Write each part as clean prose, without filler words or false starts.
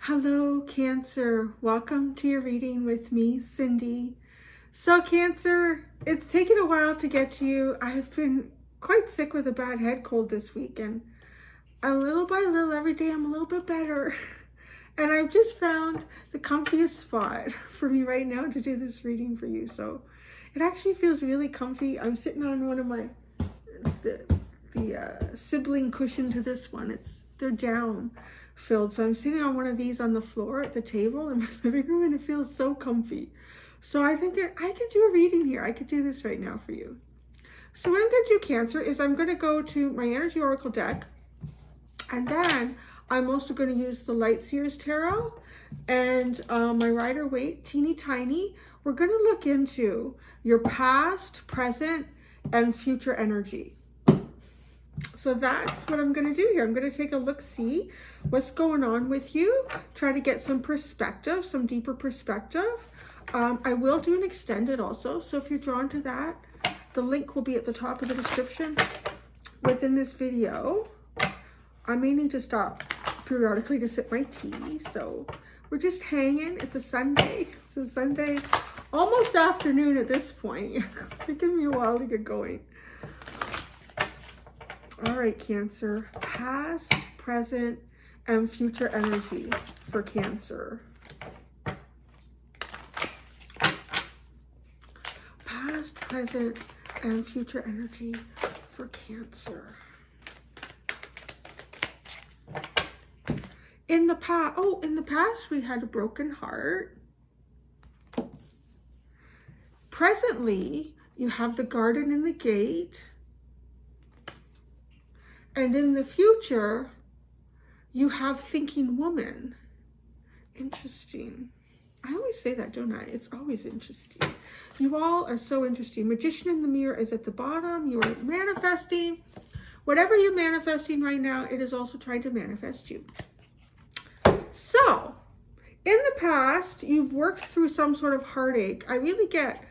Hello, Cancer. Welcome to your reading with me, Cindy. So, Cancer, it's taken a while to get to you. I've been quite sick with a bad head cold this week, and a little by little, every day, I'm a little bit better. And I've just found the comfiest spot for me right now to do this reading for you. So, it actually feels really comfy. I'm sitting on one of my sibling cushion to this one. They're down filled, so I'm sitting on one of these on the floor at the table in my living room, and it feels so comfy. So I think I could do a reading here. I could do this right now for you. So what I'm going to do, Cancer, is I'm going to go to my Energy Oracle deck, and then I'm also going to use the Light Seers Tarot and my Rider Waite Teeny Tiny. We're going to look into your past, present, and future energy. So that's what I'm going to do here. I'm going to take a look, see what's going on with you, try to get some perspective, some deeper perspective. I will do an extended also. So if you're drawn to that, the link will be at the top of the description within this video. I may need to stop periodically to sip my tea. So we're just hanging. It's a Sunday. It's a Sunday, almost afternoon at this point. It's taken me a while to get going. All right, Cancer, past, present, and future energy for Cancer. Past, present, and future energy for Cancer. In the past, we had a broken heart. Presently, you have the garden and the gate. And in the future, you have thinking woman. Interesting. I always say that, don't I? It's always interesting. You all are so interesting. Magician in the mirror is at the bottom. You are manifesting. Whatever you're manifesting right now, it is also trying to manifest you. So, in the past, you've worked through some sort of heartache. I really get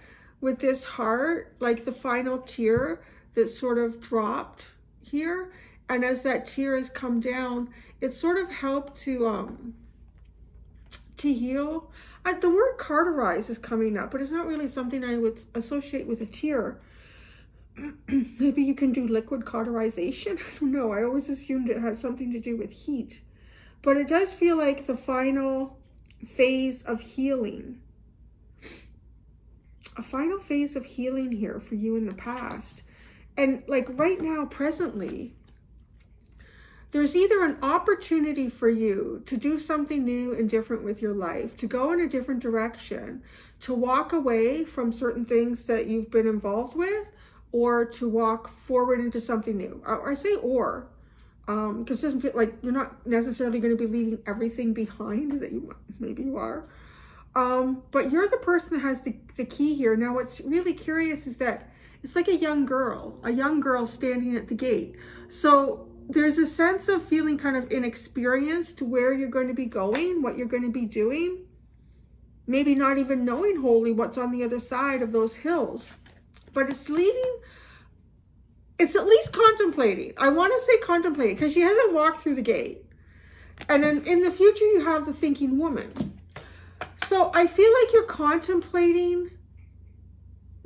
with this heart, like the final tear that sort of dropped here. And as that tear has come down, it sort of helped to heal. The word cauterize is coming up, but it's not really something I would associate with a tear. Maybe you can do liquid cauterization. I don't know. I always assumed it had something to do with heat. But it does feel like the final phase of healing. A final phase of healing here for you in the past. And like right now, presently, there's either an opportunity for you to do something new and different with your life, to go in a different direction, to walk away from certain things that you've been involved with, or to walk forward into something new. I say or, because it doesn't feel like you're not necessarily going to be leaving everything behind that maybe you are. But you're the person that has the key here. Now, what's really curious is that it's like a young girl standing at the gate. So there's a sense of feeling kind of inexperienced to where you're going to be going, what you're going to be doing. Maybe not even knowing wholly what's on the other side of those hills. But it's at least contemplating. I want to say contemplating because she hasn't walked through the gate. And then in the future, you have the thinking woman. So I feel like you're contemplating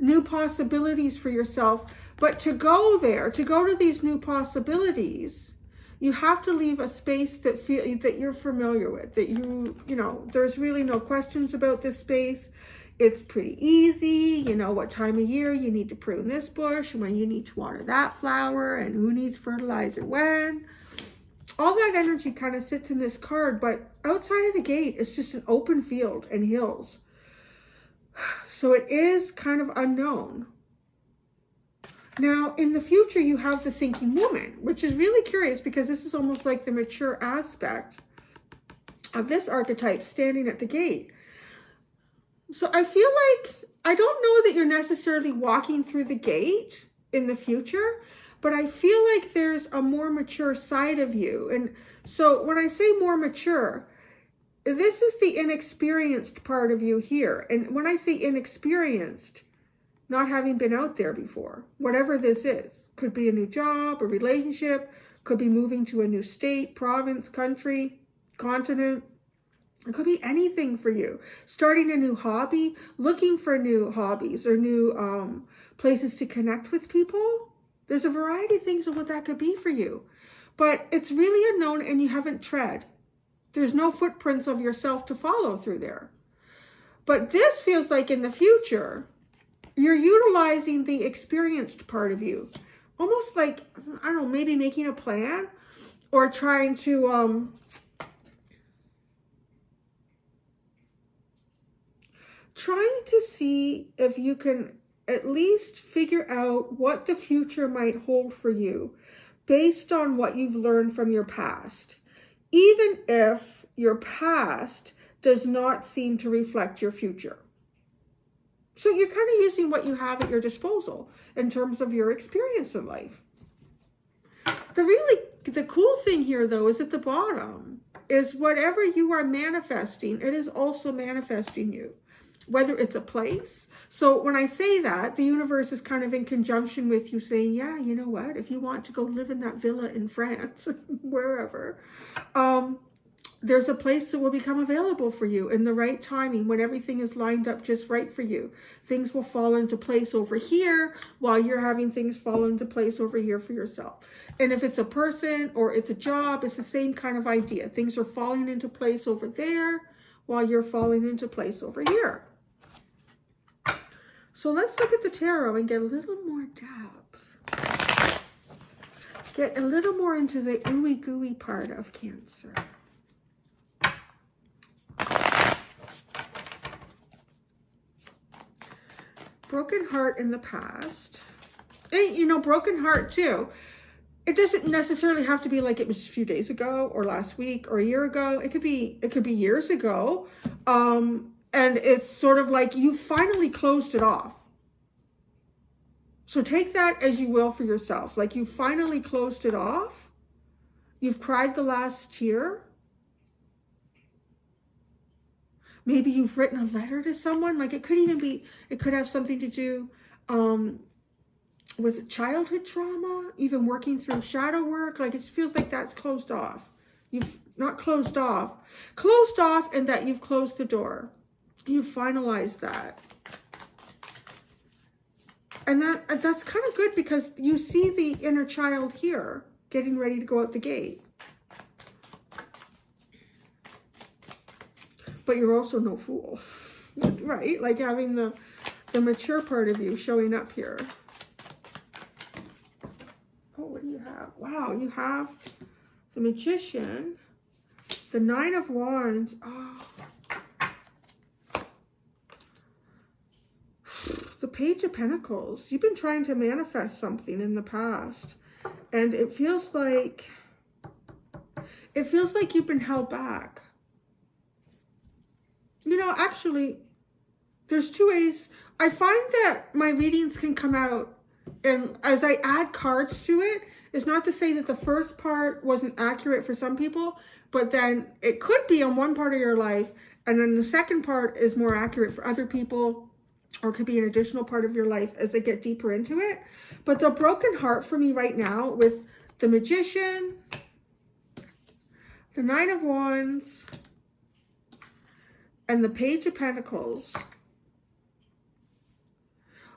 new possibilities for yourself. But to go there, to go to these new possibilities, you have to leave a space that you're familiar with, that you know, there's really no questions about this space. It's pretty easy. You know what time of year you need to prune this bush, and when you need to water that flower, and who needs fertilizer when. All that energy kind of sits in this card, but outside of the gate, it's just an open field and hills. So it is kind of unknown. Now, in the future, you have the thinking woman, which is really curious because this is almost like the mature aspect of this archetype standing at the gate. So I feel like, I don't know that you're necessarily walking through the gate in the future, but I feel like there's a more mature side of you. And so when I say more mature, this is the inexperienced part of you here. And when I say inexperienced, not having been out there before, whatever this is, could be a new job, a relationship, could be moving to a new state, province, country, continent. It could be anything for you. Starting a new hobby, looking for new hobbies or new places to connect with people. There's a variety of things of what that could be for you. But it's really unknown and you haven't tread. There's no footprints of yourself to follow through there. But this feels like in the future, you're utilizing the experienced part of you. Almost like, I don't know, maybe making a plan or trying to see if you can at least figure out what the future might hold for you based on what you've learned from your past, even if your past does not seem to reflect your future. So you're kind of using what you have at your disposal in terms of your experience in life. The cool thing here, though, is at the bottom is whatever you are manifesting, it is also manifesting you. Whether it's a place. So when I say that, the universe is kind of in conjunction with you saying, yeah, you know what? If you want to go live in that villa in France, wherever, there's a place that will become available for you in the right timing when everything is lined up just right for you. Things will fall into place over here while you're having things fall into place over here for yourself. And if it's a person or it's a job, it's the same kind of idea. Things are falling into place over there while you're falling into place over here. So let's look at the tarot and get a little more depth. Get a little more into the ooey gooey part of Cancer. Broken heart in the past. And, you know, broken heart too. It doesn't necessarily have to be like it was a few days ago or last week or a year ago. It could be years ago. And it's sort of like you finally closed it off. So take that as you will for yourself. Like you finally closed it off. You've cried the last tear. Maybe you've written a letter to someone. Like it could have something to do with childhood trauma, even working through shadow work. Like it feels like that's closed off. You've not closed off and that you've closed the door. You've finalized that. And that's kind of good because you see the inner child here getting ready to go out the gate. But you're also no fool, right? Like having the mature part of you showing up here. Oh, what do you have? Wow, you have the Magician, the Nine of Wands. Oh. The Page of Pentacles. You've been trying to manifest something in the past. And it feels like you've been held back. You know, actually, there's two ways. I find that my readings can come out, and as I add cards to it, it's not to say that the first part wasn't accurate for some people, but then it could be on one part of your life, and then the second part is more accurate for other people, or could be an additional part of your life as they get deeper into it. But the broken heart for me right now with the Magician, the Nine of Wands, and the Page of Pentacles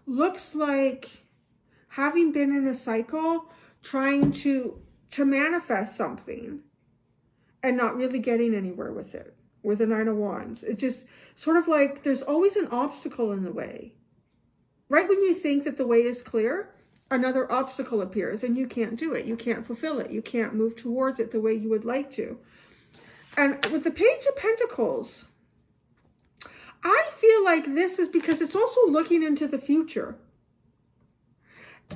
looks like having been in a cycle trying to manifest something and not really getting anywhere with it. With the Nine of Wands, it's just sort of like there's always an obstacle in the way. Right when you think that the way is clear, another obstacle appears and you can't do it. You can't fulfill it. You can't move towards it the way you would like to. And with the Page of Pentacles, I feel like this is because it's also looking into the future.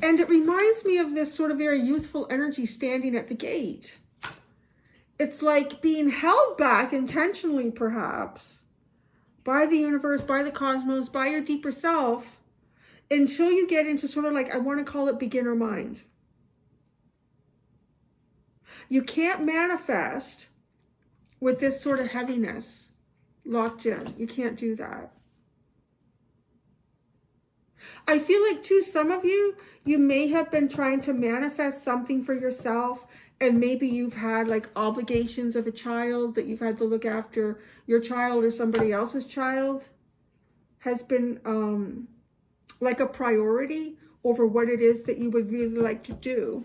And it reminds me of this sort of very youthful energy standing at the gate. It's like being held back intentionally, perhaps, by the universe, by the cosmos, by your deeper self, until you get into sort of like, I want to call it beginner mind. You can't manifest with this sort of heaviness locked in. You can't do that. I feel like too, some of you may have been trying to manifest something for yourself And maybe you've had like obligations of a child that you've had to look after. Your child or somebody else's child has been like a priority over what it is that you would really like to do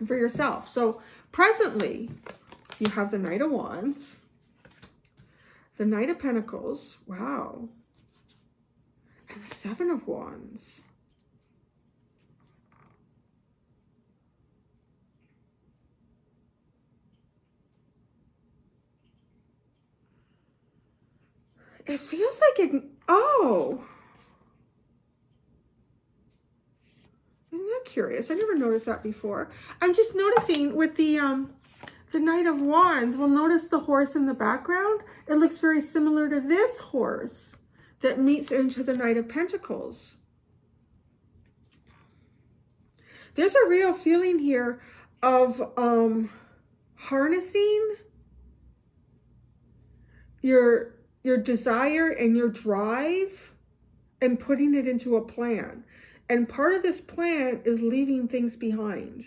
for yourself. So presently, you have the Knight of Wands, the Knight of Pentacles, wow, and the Seven of Wands. It feels like it, oh. Isn't that curious? I never noticed that before. I'm just noticing with the Knight of Wands, we'll notice the horse in the background. It looks very similar to this horse that meets into the Knight of Pentacles. There's a real feeling here of harnessing your desire and your drive and putting it into a plan. And part of this plan is leaving things behind.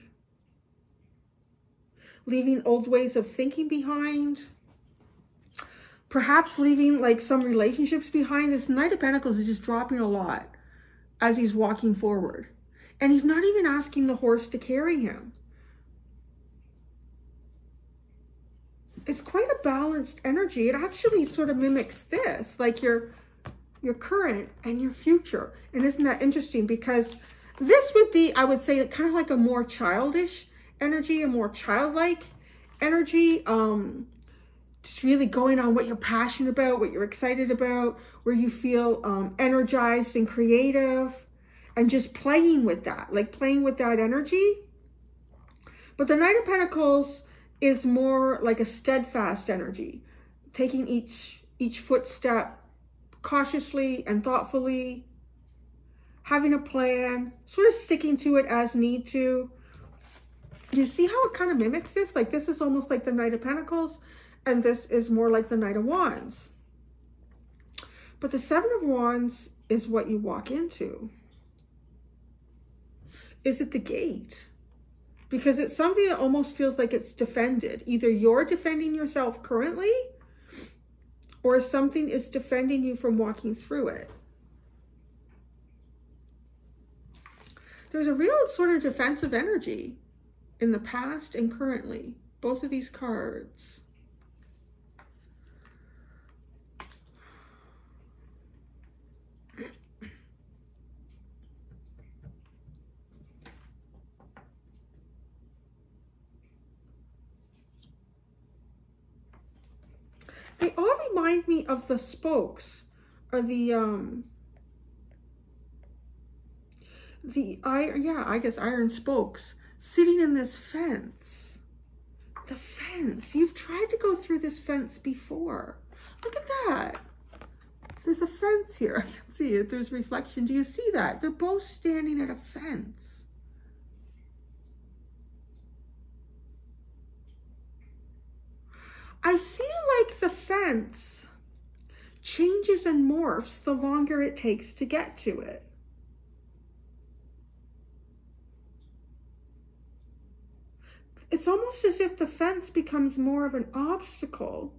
Leaving old ways of thinking behind. Perhaps leaving like some relationships behind. This Knight of Pentacles is just dropping a lot as he's walking forward. And he's not even asking the horse to carry him. It's quite a balanced energy. It actually sort of mimics this, like your current and your future. And isn't that interesting? Because this would be, I would say, kind of like a more childish energy, a more childlike energy. Just really going on what you're passionate about, what you're excited about, where you feel energized and creative, and just playing with that, like playing with that energy. But the Knight of Pentacles is more like a steadfast energy, taking each footstep cautiously and thoughtfully, having a plan, sort of sticking to it as need to. You see how it kind of mimics this? Like this is almost like the Knight of Pentacles, and this is more like the Knight of Wands. But the Seven of Wands is what you walk into. Is it the gate? Because it's something that almost feels like it's defended. Either you're defending yourself currently, or something is defending you from walking through it. There's a real sort of defensive energy in the past and currently. Both of these cards. They all remind me of the spokes, or iron, I guess iron spokes sitting in this fence. The fence. You've tried to go through this fence before. Look at that. There's a fence here. I can see it. There's reflection. Do you see that? They're both standing at a fence. I feel like the fence changes and morphs the longer it takes to get to it. It's almost as if the fence becomes more of an obstacle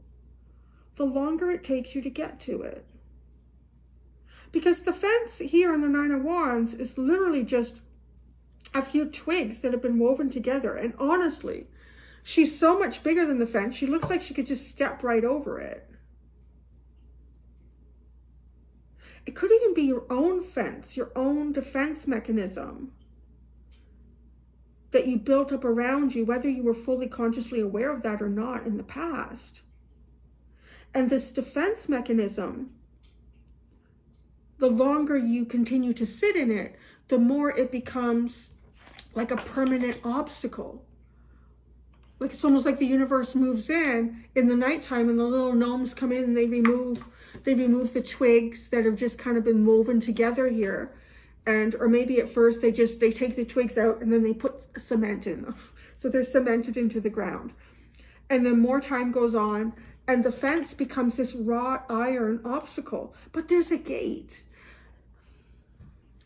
the longer it takes you to get to it. Because the fence here in the Nine of Wands is literally just a few twigs that have been woven together. And honestly, she's so much bigger than the fence. She looks like she could just step right over it. It could even be your own fence, your own defense mechanism that you built up around you, whether you were fully consciously aware of that or not in the past. And this defense mechanism, the longer you continue to sit in it, the more it becomes like a permanent obstacle. Like it's almost like the universe moves in the nighttime, and the little gnomes come in and they remove the twigs that have just kind of been woven together here. And, or maybe at first they take the twigs out and then they put cement in them. So they're cemented into the ground. And then more time goes on and the fence becomes this wrought iron obstacle. But there's a gate.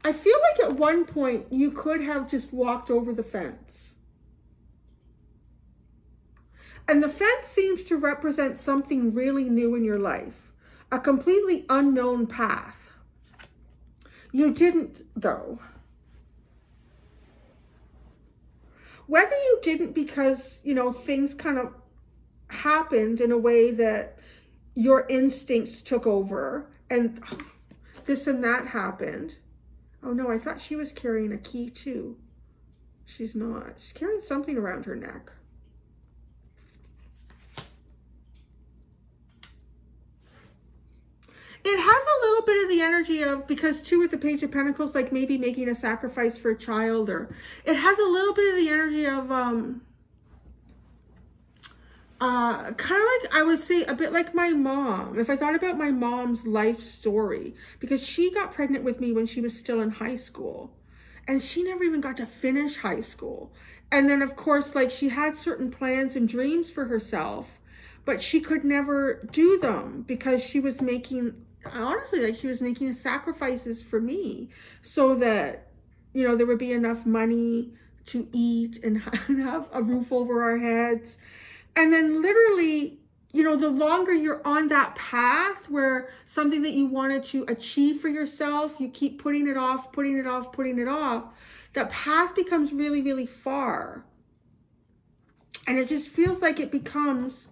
I feel like at one point you could have just walked over the fence. And the fence seems to represent something really new in your life, a completely unknown path. You didn't, though. Whether you didn't because, things kind of happened in a way that your instincts took over and this and that happened. Oh no, I thought she was carrying a key too. She's not. She's carrying something around her neck. It has a little bit of the energy of, because too with the Page of Pentacles, like maybe making a sacrifice for a child, or it has a little bit of the energy of kind of like, I would say a bit like my mom. If I thought about my mom's life story, because she got pregnant with me when she was still in high school, and she never even got to finish high school. And then of course, like she had certain plans and dreams for herself, but she could never do them because she was making, honestly, like she was making sacrifices for me so that, there would be enough money to eat and have a roof over our heads. And then literally, the longer you're on that path where something that you wanted to achieve for yourself, you keep putting it off, that path becomes really, really far. And it just feels like it becomes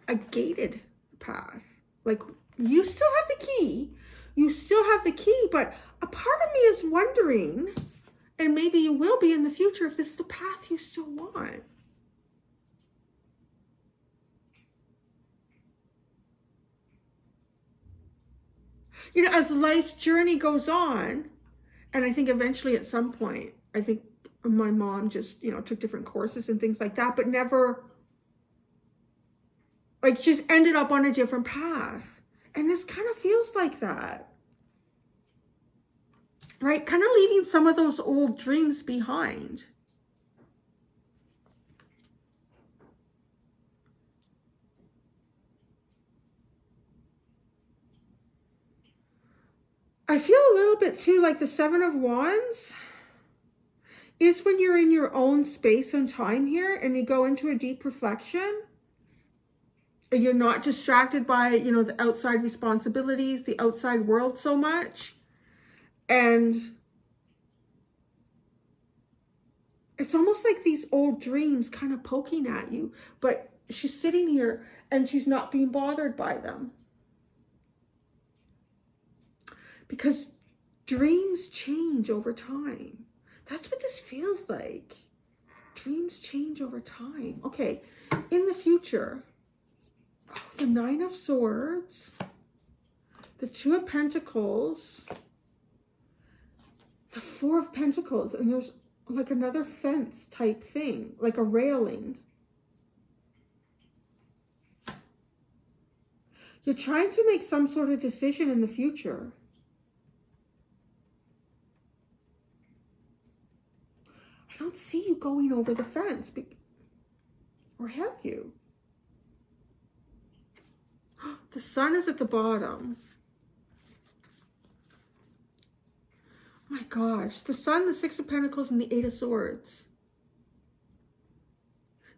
a gated path. Like you still have the key, but a part of me is wondering, and maybe you will be in the future, if this is the path you still want. As life's journey goes on, and I think eventually at some point, I think my mom just, took different courses and things like that, but never, like, just ended up on a different path. And this kind of feels like that, right? Kind of leaving some of those old dreams behind. I feel a little bit too like the Seven of Wands is when you're in your own space and time here and you go into a deep reflection and you're not distracted by, the outside responsibilities, the outside world so much. And it's almost like these old dreams kind of poking at you, but she's sitting here and she's not being bothered by them. Because dreams change over time. That's what this feels like. Dreams change over time. Okay, in the future, the Nine of Swords, the Two of Pentacles, the Four of Pentacles, and there's like another fence type thing, like a railing. You're trying to make some sort of decision in the future. I don't see you going over the fence, or have you? The Sun is at the bottom. Oh my gosh, the Sun, the Six of Pentacles, and the Eight of Swords.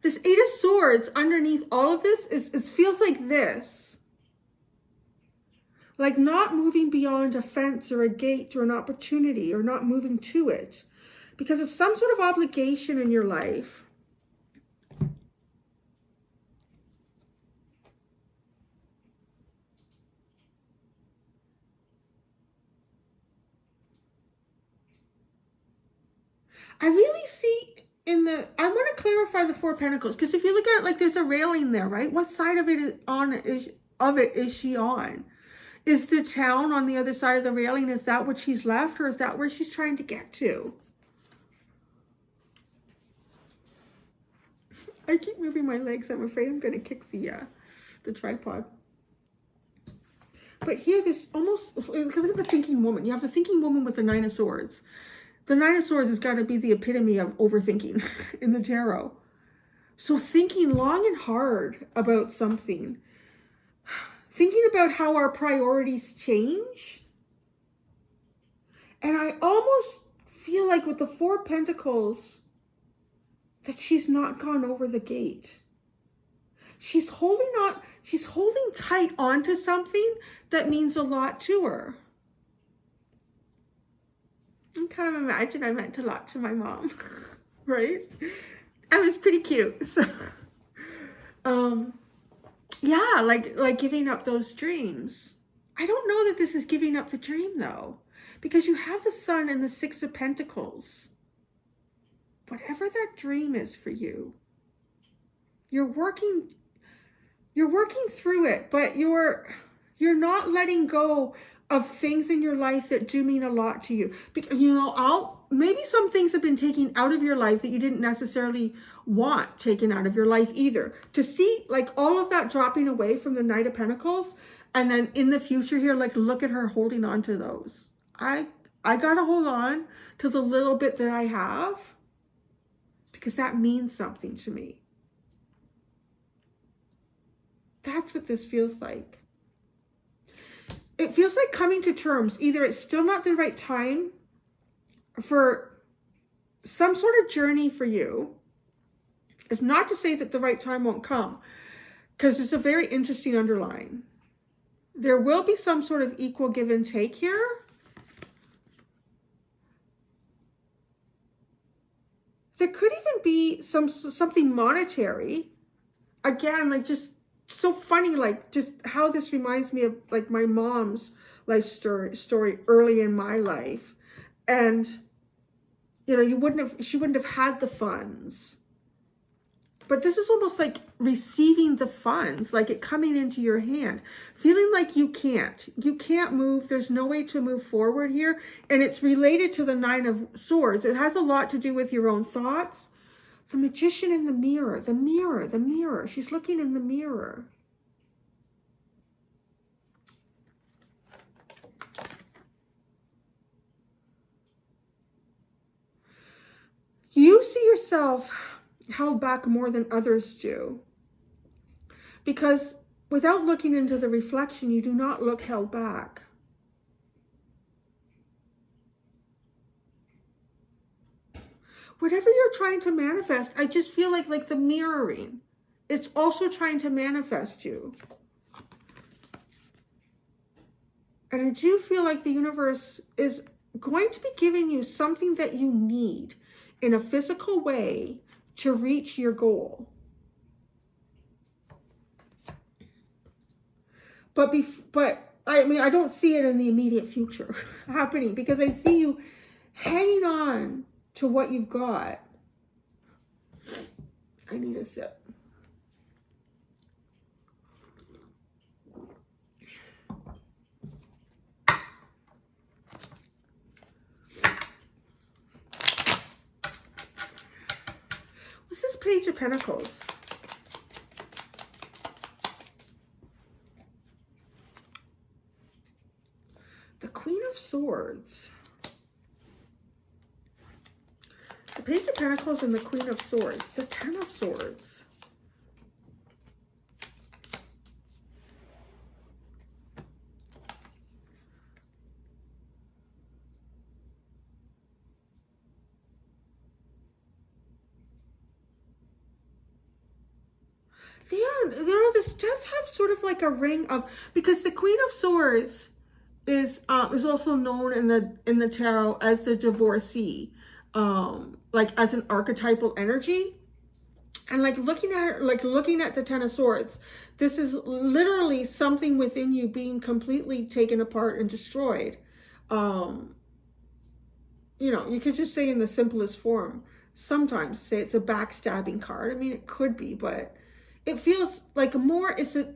This Eight of Swords underneath all of this it feels like this. Like not moving beyond a fence or a gate or an opportunity, or not moving to it. Because of some sort of obligation in your life. I really see I want to clarify the Four of Pentacles. Because if you look at it, like there's a railing there, right? What side of it is she on? Is the town on the other side of the railing, is that what she's left? Or is that where she's trying to get to? I keep moving my legs. I'm afraid I'm going to kick the tripod. But here, this almost, because look at the thinking woman. You have the thinking woman with the Nine of Swords. The Nine of Swords has got to be the epitome of overthinking in the tarot. So thinking long and hard about something. Thinking about how our priorities change. And I almost feel like with the Four of Pentacles, that she's not gone over the gate. She's holding on, she's holding tight onto something that means a lot to her. I kind of imagine I meant a lot to my mom, right? It was pretty cute. So, yeah, like giving up those dreams. I don't know that this is giving up the dream though, because you have the Sun and the Six of Pentacles. Whatever that dream is for you, you're working through it, but you're not letting go of things in your life that do mean a lot to you. Because, you know, maybe some things have been taken out of your life that you didn't necessarily want taken out of your life either. To see like all of that dropping away from the Knight of Pentacles, and then in the future here, like look at her holding on to those. I gotta hold on to the little bit that I have, because that means something to me. That's what this feels like. It feels like coming to terms. Either it's still not the right time for some sort of journey for you. It's not to say that the right time won't come, because it's a very interesting underline. There will be some sort of equal give and take here. There could even be something monetary. Again, like just so funny, like just how this reminds me of like my mom's life story early in my life. And, you know, she wouldn't have had the funds. But this is almost like receiving the funds, like it coming into your hand, feeling like you can't move. There's no way to move forward here. And it's related to the Nine of Swords. It has a lot to do with your own thoughts. The Magician in the mirror, the mirror, the mirror. She's looking in the mirror. You see yourself held back more than others do, because without looking into the reflection, you do not look held back. Whatever you're trying to manifest, I just feel like the mirroring, it's also trying to manifest you. And I do feel like the universe is going to be giving you something that you need in a physical way to reach your goal. But I mean, I don't see it in the immediate future happening, because I see you hanging on to what you've got. I need a sip. What's this Page of Pentacles? The Queen of Swords. The Page of Pentacles and the Queen of Swords. The Ten of Swords. This does have sort of like a ring of, because the Queen of Swords is also known in the tarot as the divorcee, like as an archetypal energy. And like looking at the Ten of Swords, this is literally something within you being completely taken apart and destroyed. You know, you could just say in the simplest form, sometimes say it's a backstabbing card. I mean, it could be, but it feels like more, it's an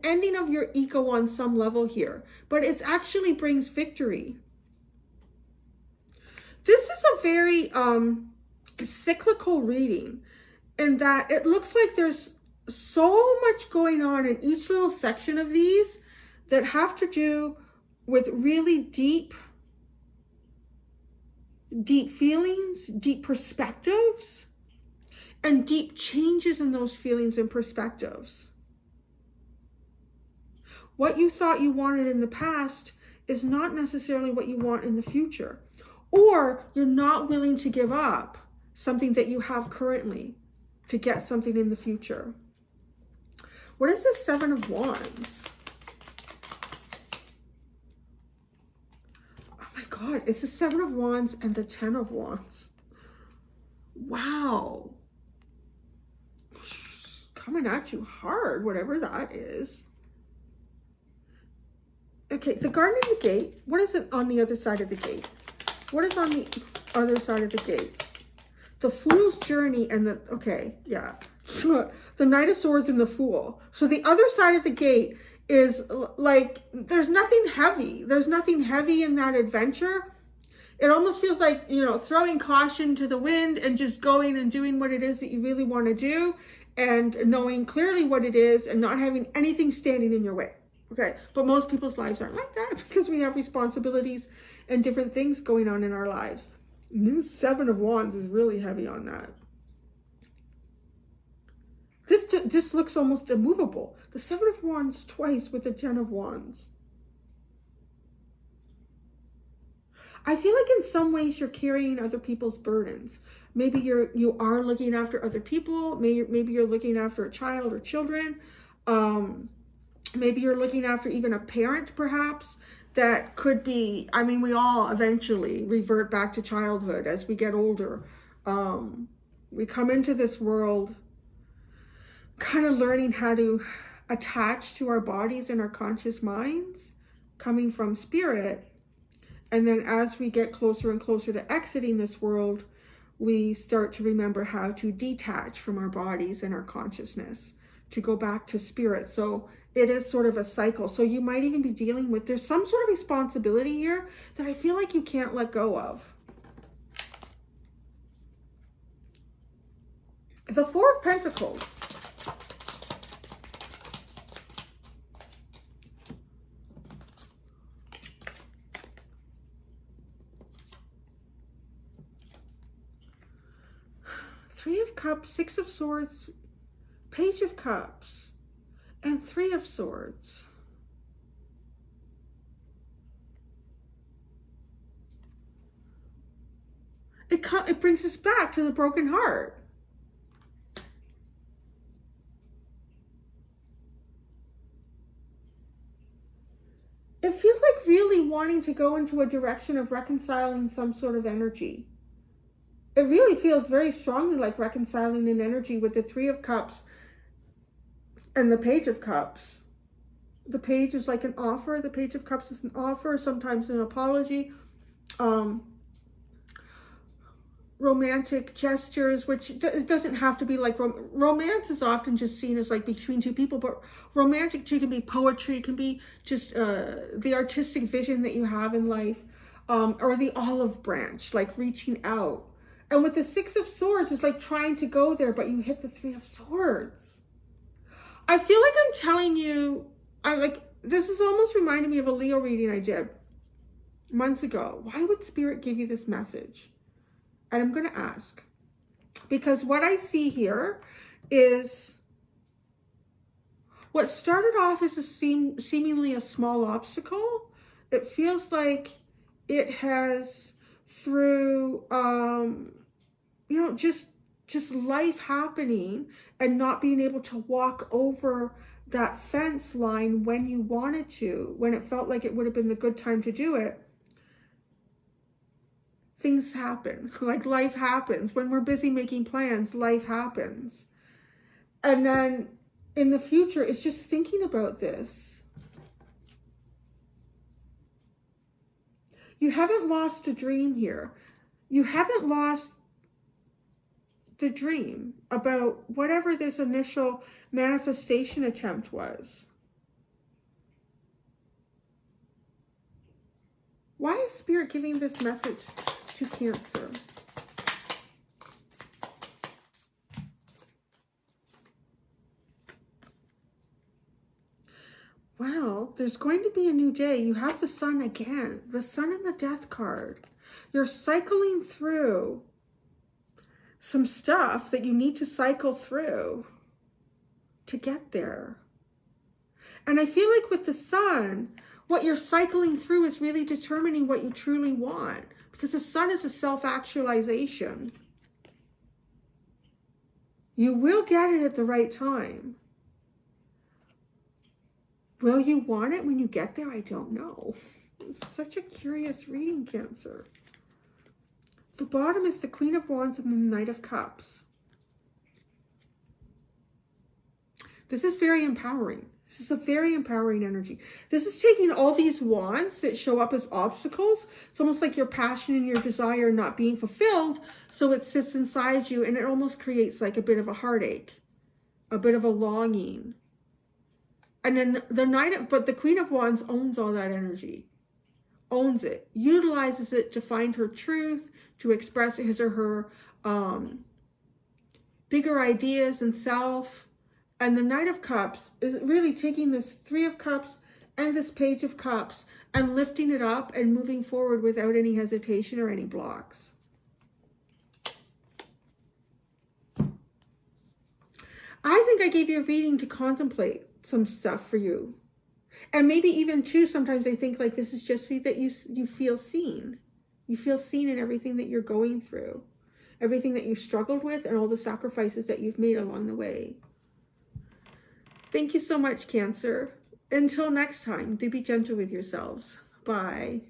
ending of your ego on some level here, but it actually brings victory. This is a very cyclical reading, in that it looks like there's so much going on in each little section of these that have to do with really deep feelings, deep perspectives, and deep changes in those feelings and perspectives. What you thought you wanted in the past is not necessarily what you want in the future. Or you're not willing to give up something that you have currently to get something in the future. What is the Seven of Wands? Oh my God, it's the Seven of Wands and the Ten of Wands. Wow. Coming at you hard, whatever that is. Okay, the Garden and the Gate. What is it on the other side of the gate? What is on the other side of the gate? The Fool's Journey and the, okay, yeah. The Knight of Swords and the Fool. So the other side of the gate is like, there's nothing heavy. There's nothing heavy in that adventure. It almost feels like, you know, throwing caution to the wind and just going and doing what it is that you really want to do, and knowing clearly what it is and not having anything standing in your way. Okay, but most people's lives aren't like that because we have responsibilities and different things going on in our lives. And this Seven of Wands is really heavy on that. This looks almost immovable. The Seven of Wands twice with the Ten of Wands. I feel like in some ways you're carrying other people's burdens. Maybe you are looking after other people. Maybe you're looking after a child or children. Maybe you're looking after even a parent, perhaps, that could be, I mean, we all eventually revert back to childhood as we get older. We come into this world kind of learning how to attach to our bodies and our conscious minds, coming from spirit. And then as we get closer and closer to exiting this world, we start to remember how to detach from our bodies and our consciousness to go back to spirit. So it is sort of a cycle. So you might even be dealing with, there's some sort of responsibility here that I feel like you can't let go of. The Four of Pentacles. Three of Cups, Six of Swords, Page of Cups, and Three of Swords. It brings us back to the broken heart. It feels like really wanting to go into a direction of reconciling some sort of energy. It really feels very strongly like reconciling an energy with the Three of Cups and the Page of Cups. The Page is like an offer. The Page of Cups is an offer, sometimes an apology. Romantic gestures, which it doesn't have to be like romance is often just seen as like between two people, but romantic too can be poetry, can be just the artistic vision that you have in life, or the olive branch, like reaching out. And with the Six of Swords, it's like trying to go there, but you hit the Three of Swords. I feel like I'm telling you, this is almost reminding me of a Leo reading I did months ago. Why would Spirit give you this message? And I'm going to ask, because what I see here is what started off as seemingly a small obstacle. It feels like it has, through, just life happening and not being able to walk over that fence line when you wanted to, when it felt like it would have been the good time to do it. Things happen, like life happens. When we're busy making plans, life happens. And then in the future, it's just thinking about this. You haven't lost a dream here. You haven't lost the dream about whatever this initial manifestation attempt was. Why is Spirit giving this message to Cancer? Well, there's going to be a new day. You have the Sun again, the Sun and the Death card. You're cycling through some stuff that you need to cycle through to get there. And I feel like with the Sun, what you're cycling through is really determining what you truly want, because the Sun is a self-actualization. You will get it at the right time. Will you want it when you get there? I don't know. It's such a curious reading, Cancer. The bottom is the Queen of Wands and the Knight of Cups. This is very empowering. This is a very empowering energy. This is taking all these wands that show up as obstacles. It's almost like your passion and your desire not being fulfilled. So it sits inside you and it almost creates like a bit of a heartache, a bit of a longing. And then the Queen of Wands owns all that energy, owns it, utilizes it to find her truth, to express his or her bigger ideas and self. And the Knight of Cups is really taking this Three of Cups and this Page of Cups and lifting it up and moving forward without any hesitation or any blocks. I think I gave you a reading to contemplate some stuff for you. And maybe even too, sometimes I think like this is just so that you feel seen. You feel seen in everything that you're going through, everything that you struggled with, and all the sacrifices that you've made along the way. Thank you so much, Cancer. Until next time, do be gentle with yourselves. Bye.